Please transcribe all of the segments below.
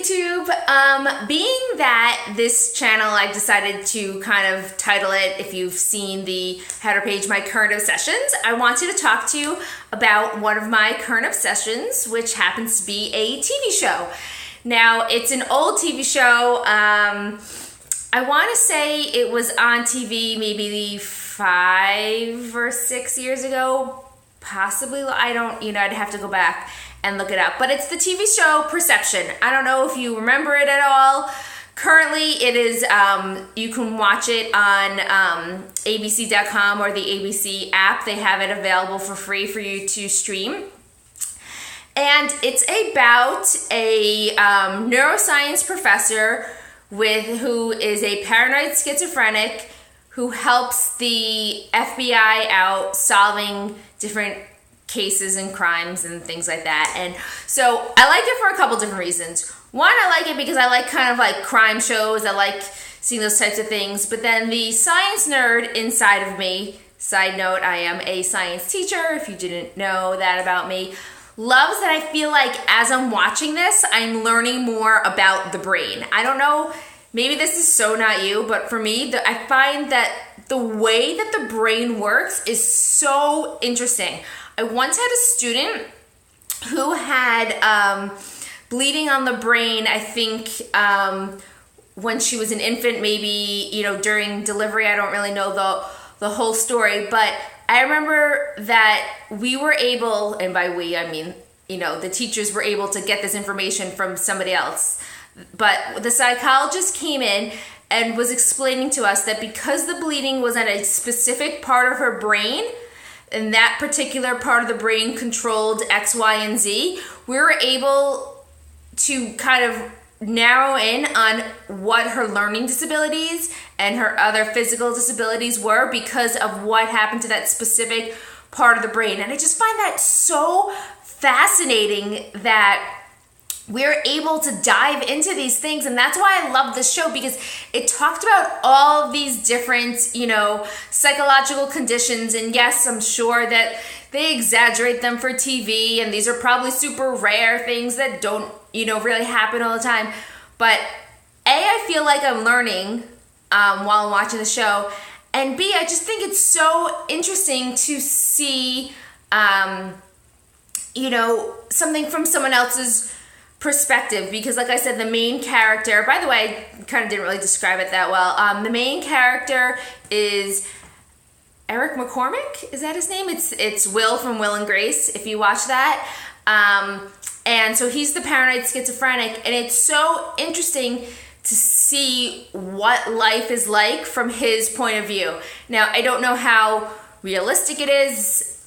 YouTube. Being that this channel, I decided to kind of title it, if you've seen the header page, My Current Obsessions, I wanted to talk to you about one of my current obsessions, which happens to be a TV show. Now, it's an old TV show. I want to say it was on TV maybe 5 or 6 years ago, possibly. I'd have to go back and look it up. But it's the TV show Perception. I don't know if you remember it at all. Currently, it is, you can watch it on abc.com or the ABC app. They have it available for free for you to stream. And it's about a neuroscience professor who is a paranoid schizophrenic who helps the FBI out solving different cases and crimes and things like that. And so I like it for a couple different reasons. One, I like it because I like kind of like crime shows. I like seeing those types of things. But then the science nerd inside of me, side note, I am a science teacher, if you didn't know that about me, loves that I feel like as I'm watching this, I'm learning more about the brain. I don't know, maybe this is so not you, but for me, I find that the way that the brain works is so interesting. I once had a student who had bleeding on the brain, I think when she was an infant, maybe, during delivery. I don't really know the whole story, but I remember that we were able, and by we, I mean, the teachers were able to get this information from somebody else. But the psychologist came in and was explaining to us that because the bleeding was at a specific part of her brain, and that particular part of the brain controlled X, Y, and Z, we were able to kind of narrow in on what her learning disabilities and her other physical disabilities were because of what happened to that specific part of the brain. And I just find that so fascinating that we're able to dive into these things. And that's why I love this show, because it talked about all of these different, psychological conditions. And yes, I'm sure that they exaggerate them for TV, and these are probably super rare things that don't, really happen all the time. But A, I feel like I'm learning while I'm watching the show. And B, I just think it's so interesting to see, something from someone else's perspective, because like I said, the main character, by the way, I kind of didn't really describe it that well. The main character is Eric McCormick, is that his name? It's Will from Will and Grace, if you watch that. And so he's the paranoid schizophrenic, and it's so interesting to see what life is like from his point of view. Now, I don't know how realistic it is,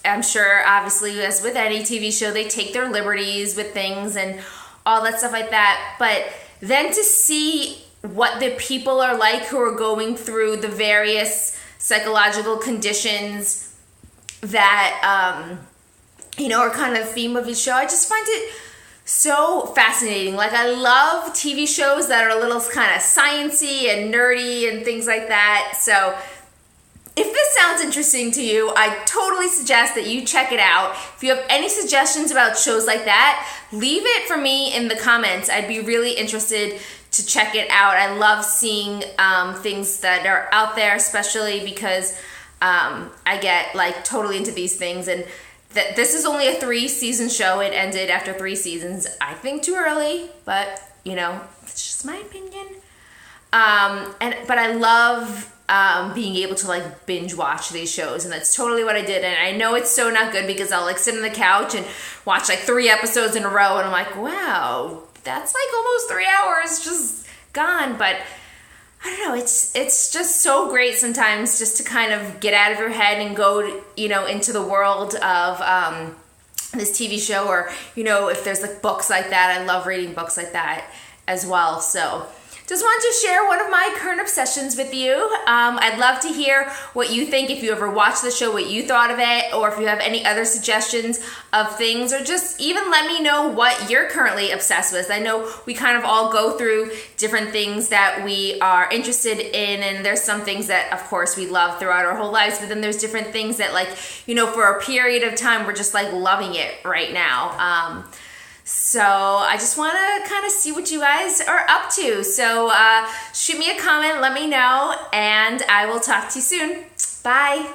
I'm sure, obviously, as with any TV show, they take their liberties with things and all that stuff like that. But then to see what the people are like who are going through the various psychological conditions that, are kind of the theme of his show, I just find it so fascinating. Like, I love TV shows that are a little kind of sciencey and nerdy and things like that. So if this sounds interesting to you, I totally suggest that you check it out. If you have any suggestions about shows like that, leave it for me in the comments. I'd be really interested to check it out. I love seeing things that are out there, especially because I get like totally into these things. And this is only a 3-season show. It ended after 3 seasons. I think too early, but it's just my opinion. But I love being able to like binge watch these shows, and that's totally what I did. And I know it's so not good because I'll like sit on the couch and watch like 3 episodes in a row, and I'm like, wow, that's like almost 3 hours just gone. But I don't know, it's just so great sometimes just to kind of get out of your head and go into the world of this TV show, or if there's like books like that. I love reading books like that as well. So just wanted to share one of my current obsessions with you. I'd love to hear what you think, if you ever watched the show, what you thought of it, or if you have any other suggestions of things, or just even let me know what you're currently obsessed with. I know we kind of all go through different things that we are interested in, and there's some things that, of course, we love throughout our whole lives, but then there's different things that, like, for a period of time, we're just, like, loving it right now. So I just want to kind of see what you guys are up to. So shoot me a comment, let me know, and I will talk to you soon. Bye.